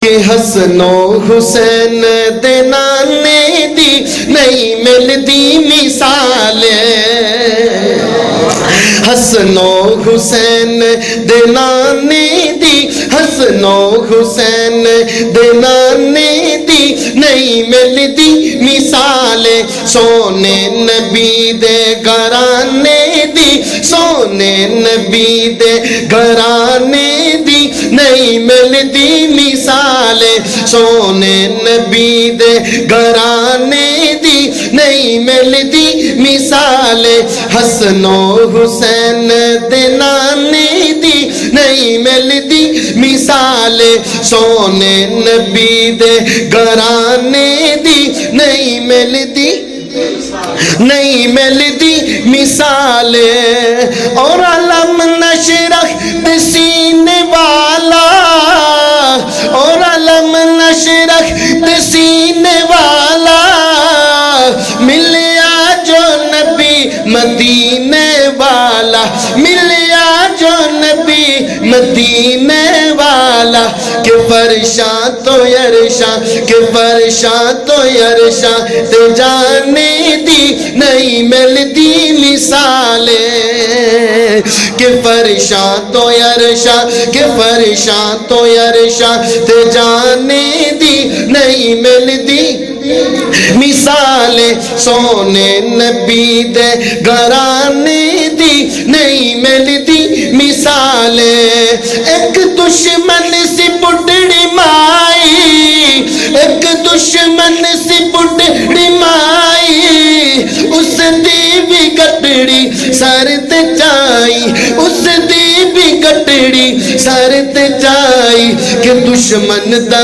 کہ حسن و حسین دے نانے دی نہیں ملدی مثال حسن و حسین دے نانے دی حسن و حسین دے نانے دی نہیں ملدی مثال سونے نبی دے گھرانے دی سونے نبی دے گھرانے دی نہیں ملدی مثال سونے نبی دے گھرانے دی نہیں ملدی مثال حسن و حسین دے نانے دی نہیں ملدی مثال سونے نبی دے گھرانے دی نہیں ملدی مثال اور علم نشرح سینے والا اور علم نشرح سینے والا ملیا جو نبی مدینے والا ملیا جو نبی مدینے والا کہ فرشاں تو یرشاں کہ فرشاں تو یرشاں تے جانے دی نہیں ملدی مثال کہ فرشاں تو یرشاں کہ فرشاں تو یرشاں تے جانے دی نہیں ملدی مثال سونے نبی دے گھرانے دی نہیں ملدی مثال ایک دشمن سی بڑھڑی مائی ایک دشمن سی بڑھڑی مائی اس دی بھی گٹڑی سر تے چائی اس دی بھی گٹڑی سر تے چائی کہ دشمن دا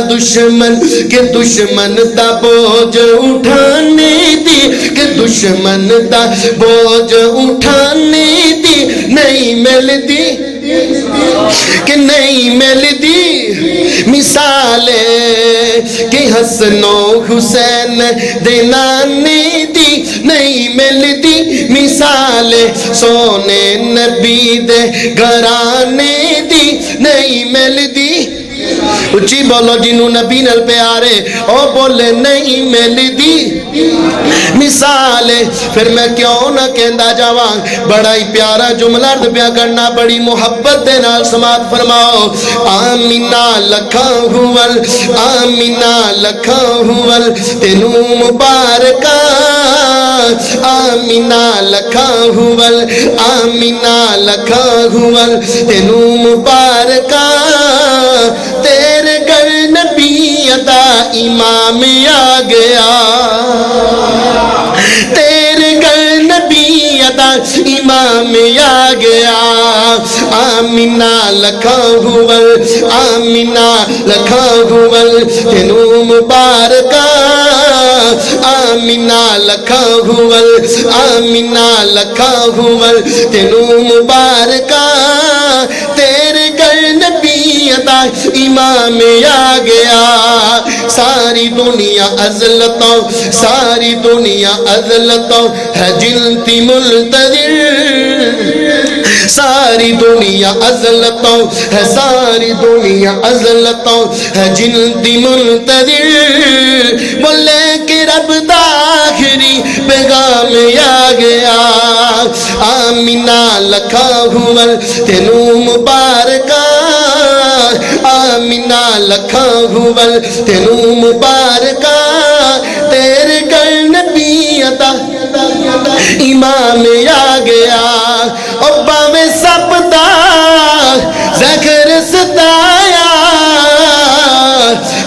بوجھ اٹھانے دی کہ دشمن دا بوجھ اٹھانے دی نہیں ملدی کہ نہیں ملدی مثال کہ حسن و حسین دے نانے دی نہیں ملدی مثال سونے نبی دے گھرانے دی نہیں ملدی اچھی بولو جنہوں نبی نل پیارے او بولے نہیں ملدی مثال پھر میں کیوں نہ کہندا جاواں بڑا ہی پیارا جملہ پیا کرنا بڑی محبت دے نال سماعت فرماؤ آمینہ لکھاں ہوول آمینہ لکھاں ہوول تینوں مبارکہ آمینہ لکھاں ہوول آمینہ لکھاں ہوول تینوں مبارکہ تیرے گھر نبی عطا امام آ گیا تیرے گھر نبی عطا امام آ گیا آمینہ لکھاں ہوول آمینہ لکھاں ہوول تینوں مبارکہ آمینہ لکھاں ہوول آمینہ لکھاں ہوول تینوں مبارکہ تیرے گھر نبی عطا امام آ گیا ساری دنیا عزلتوں ساری دنیا عزلتوں ہے جلتی منتظر ساری دنیا عزلتوں ہے ساری دنیا عزلتوں ہے جلتی منتظر بولے کہ رب دا آخری پیغام آ گیا آمینہ لکھاں ہوول تینوں مبارکہ آمینہ لکھاں ہوول تینوں مبارکہ تیرے گھر نبی عطا امام آ گیا اور باویں سب دا زخر ستایا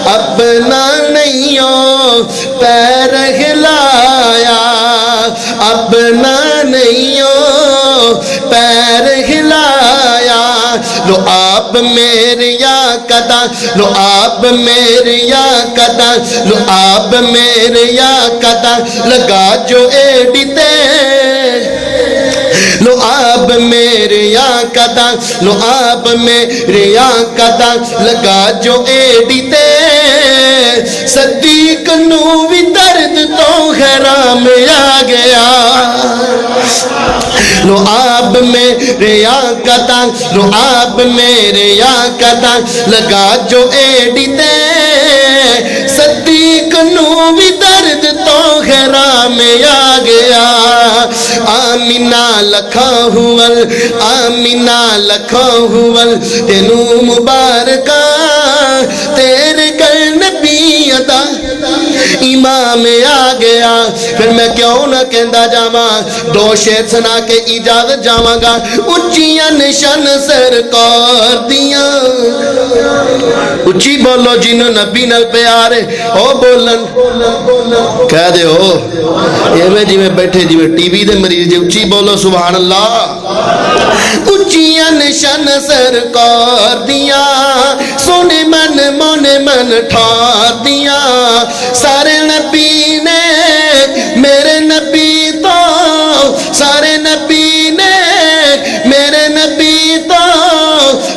اپنا نہیں ہو پیر ہلایا اپنا نہیں ہو پیر ہلایا لو آپ میرے یا قدا لو آپ میرے یا قدا لو آپ میرے یا قدا لگا جو ایڈی تے لو آپ میرے یا قدا لو آپ میرے یا قدا لگا جو ایڈی تے صدیق نو بھی درد تو حرام آ گیا لو آپ میرے آقا لو آپ میرے آقا لگا جو ایڈی تے بھی درد تو غیرہ میں آ گیا آمینہ لکھا ہوول آمینہ لکھا ہوول تینوں مبارکہ تیرے گھر نبی ادا امام آ گیا پھر میں کیوں نہ کہندا جاواں دو شعر سنا کے اجازت جاواں گا اچیاں نشان سرکار دیاں اچھی بولو جنہوں نبی نال پیارے او بولن کہہ دے ہو یہ میں جی میں بیٹھے جی میں ٹی وی دے مریض جی اچھی بولو سبحان اللہ اچیاں نشان سرکار دیاں سونے من مونے من ٹھار دیاں سارے نبی نے میرے نبی تو سارے نبی نے میرے نبی تو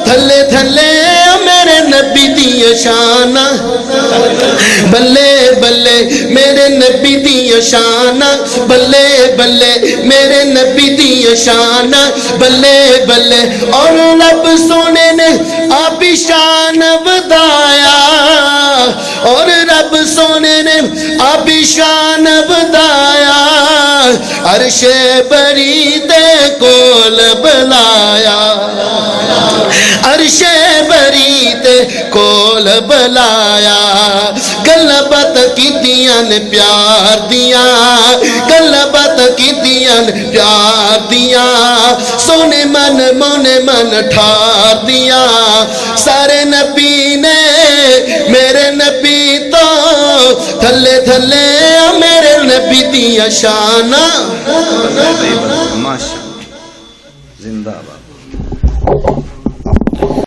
تھلے تھلے میرے نبی دی شان بلے بلے میرے نبی دی شان بلے بلے میرے نبی دی شان بلے بلے اور رب سونے نے آپ شان بدایا اور رب سونے نے آپ شان بدایا عرش بری تے کول بلایا عرش بری تے کول بلایا گلبت کی دیان پیار دیا گلبت کی دیان پیار دیا سونے من مونے من ٹھار دیا سارے نبی نے میرے نبی تو تھلے تھلے میرے نبی دیا شانہ ماشاءاللہ زندہ باد